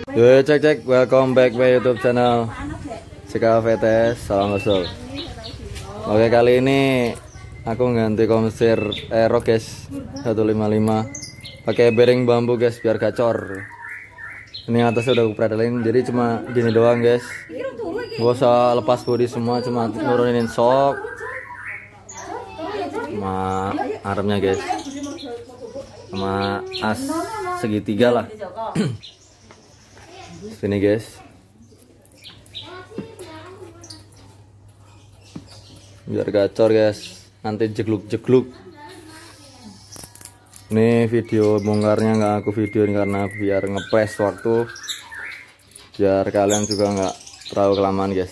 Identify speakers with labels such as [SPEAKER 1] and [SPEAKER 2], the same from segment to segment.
[SPEAKER 1] Yo cek cek, welcome back my YouTube channel CKVTS, salam usul. Oke, kali ini aku ganti komsir Aerox guys 155 pakai bearing bambu guys biar gacor. Ini atasnya udah aku pretelin, jadi cuma gini doang guys. Gak usah lepas bodi semua, cuma nurunin shock sama armnya guys, sama as segitiga lah. Sini guys, biar gacor guys, nanti jegluk-jegluk. Ini video bongkarnya nggak aku videoin karena biar ngepres waktu, biar kalian juga nggak terlalu kelamaan guys.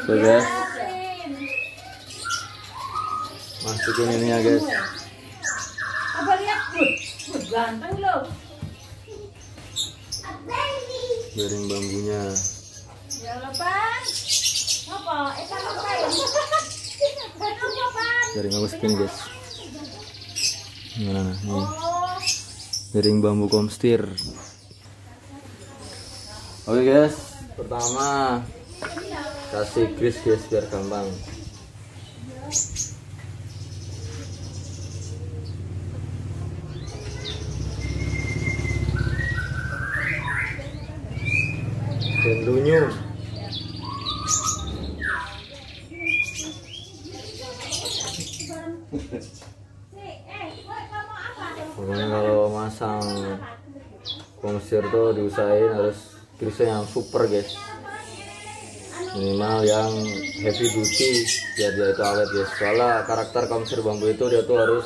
[SPEAKER 1] Oke guys, masukin ininya guys.
[SPEAKER 2] Ganteng loh.
[SPEAKER 1] Bearing bambunya.
[SPEAKER 2] Ya lepas. Apa? Apa ya?
[SPEAKER 1] Bearing bambu segini guys. Nah, nih. Bearing bambu komstir. Oke guys, pertama kasih grease guys biar gampang. Tentunya pokoknya kalau masang komstir tuh diusahain harus grease yang super guys, minimal yang heavy duty biar dia itu awet guys. Soalnya karakter komstir bambu itu dia tuh harus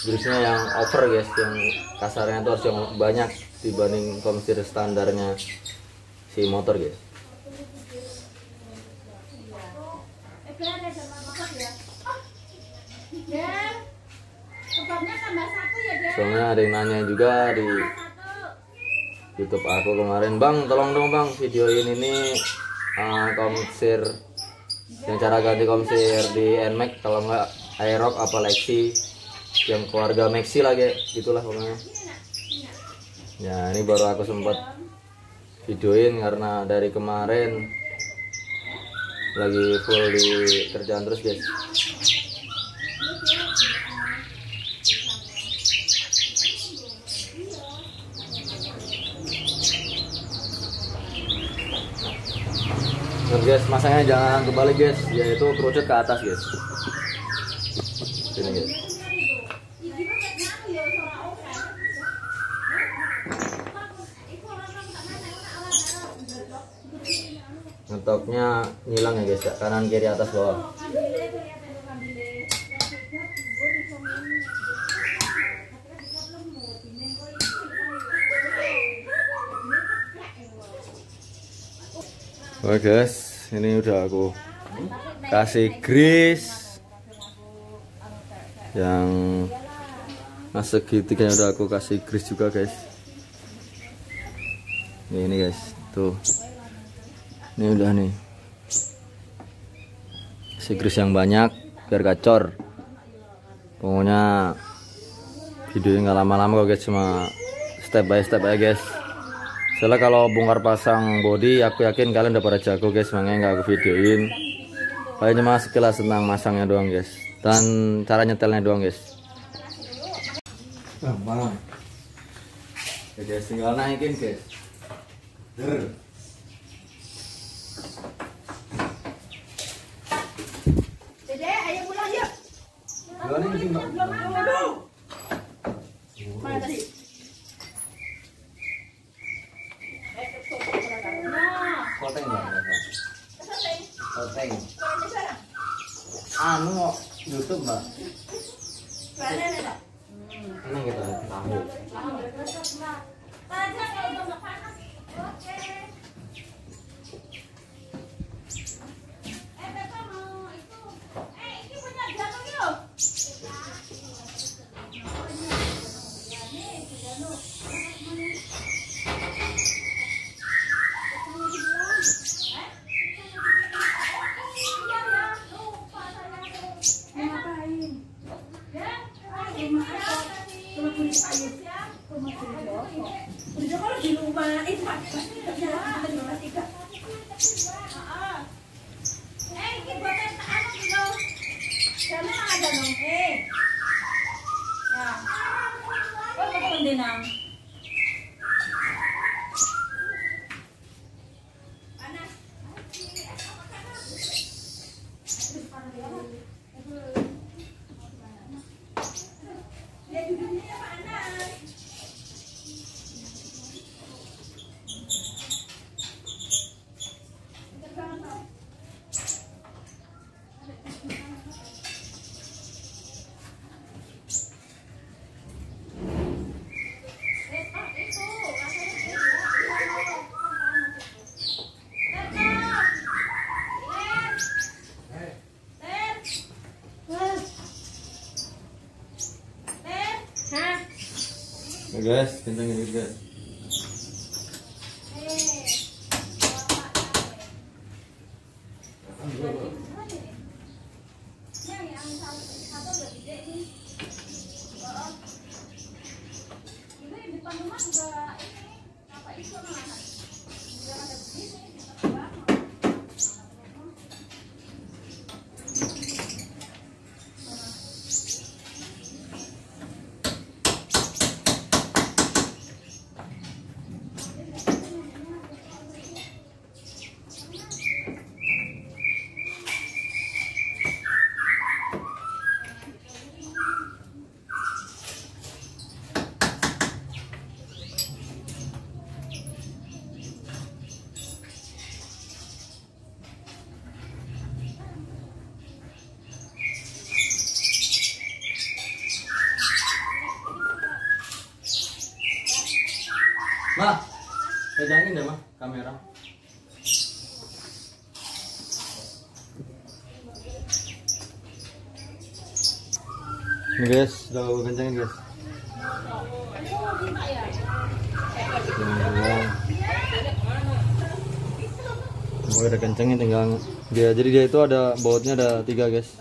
[SPEAKER 1] grease-nya yang over guys, yang kasarnya tuh harus yang banyak dibanding komstir standarnya si motor guys. Soalnya ada yang nanya juga di YouTube aku kemarin, bang tolong dong bang videoin ini komsir yang cara ganti komsir di NMAX, kalau enggak Aerox apa Lexi yang keluarga Maxi lah kayak gitulah pokoknya. Ya ini baru aku sempat videoin karena dari kemarin lagi full di kerjaan terus guys. Nah guys, masangnya jangan kebalik guys, yaitu kerucut ke atas guys. Sini guys. Ngetoknya nyilang ya guys, kanan kiri atas bawah. Oke guys, ini udah aku kasih grease yang segitiganya, udah aku kasih grease juga guys. Ini guys, tuh. Ini udah nih, si grease yang banyak biar gacor. Pokoknya videonya nggak lama-lama kok guys, cuma step by step aja guys. Soalnya kalau bongkar pasang body aku yakin kalian udah pada jago guys, makanya nggak aku videoin. Paling cuma sekilas tentang masangnya doang guys, dan cara nyetelnya doang guys. Gampang. Ya guys, tinggal naikin guys.
[SPEAKER 2] Dede, ayo pulang yuk. Belum mau. Mana tadi?
[SPEAKER 1] Koteng ya, koteng. Anu YouTube mbak. Ini kita tahu.
[SPEAKER 2] Udah kalau di rumah itu pasti kerja dengan tiga. Ini buatan tak ada juga. Karena ada dong. Ya. Oh, betul dinam. Panas. Ya duduknya panas.
[SPEAKER 1] Nah, guys, kencangin dikit guys. Mah, pegangin deh mah kamera. Ini guys, udah gue kencangin guys. Gue udah kencengin tinggal dia. Jadi dia itu ada bautnya ada 3 guys.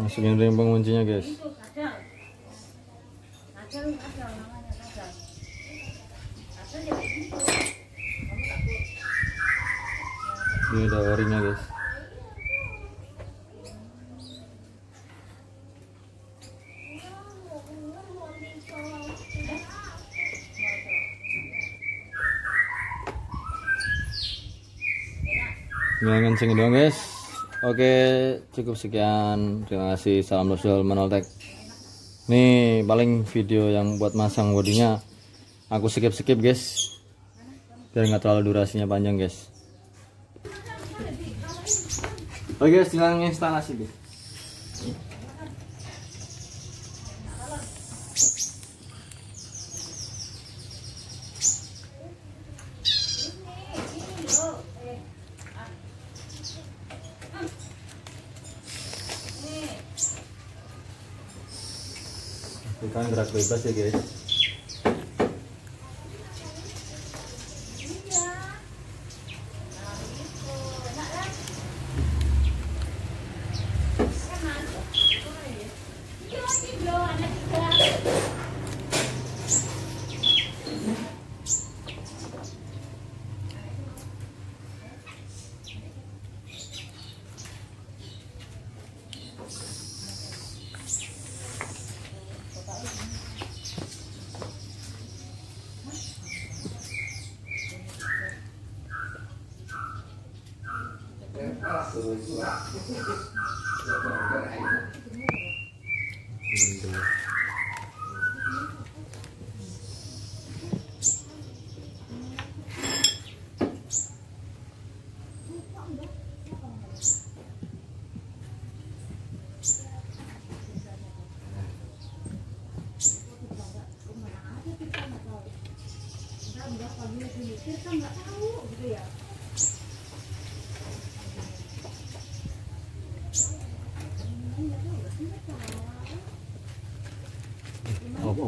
[SPEAKER 1] Masukin ring penguncinya guys. Ini ada orinya guys. Jangan kencengin doang guys. Oke, cukup sekian. Terima kasih. Salam Losul Manoltek. Nih paling video yang buat masang bodinya aku skip guys, biar nggak terlalu durasinya panjang guys. Oke guys, tinggal instalasi deh. Kan gerak bebas ya guys.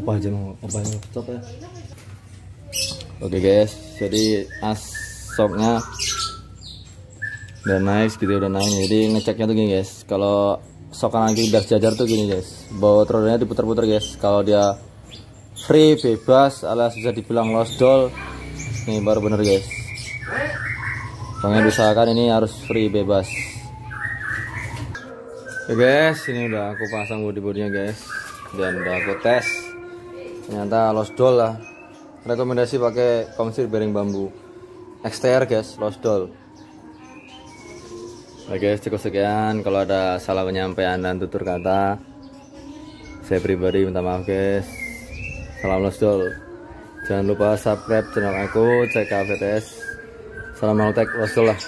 [SPEAKER 1] Apa aja mau stop ya. Oke guys, jadi asoknya udah naik segitu, udah naik. Jadi ngeceknya tuh gini guys, kalau sokan lagi udah jajar tuh gini guys, bawa rodanya diputar-putar guys. Kalau dia free bebas alias bisa dibilang lost doll, nih baru bener guys. Pokoknya diusahakan ini harus free bebas. Oke guys, ini udah aku pasang body-bodinya guys, dan udah aku tes. Ternyata lost doll lah. Rekomendasi pakai komsir bearing bambu XTR guys, lost doll. Oke guys, cukup sekian. Kalau ada salah penyampaian dan tutur kata, saya pribadi minta maaf guys. Salam lost doll. Jangan lupa subscribe channel aku, CK VTS. Salam Maltek lost doll lah.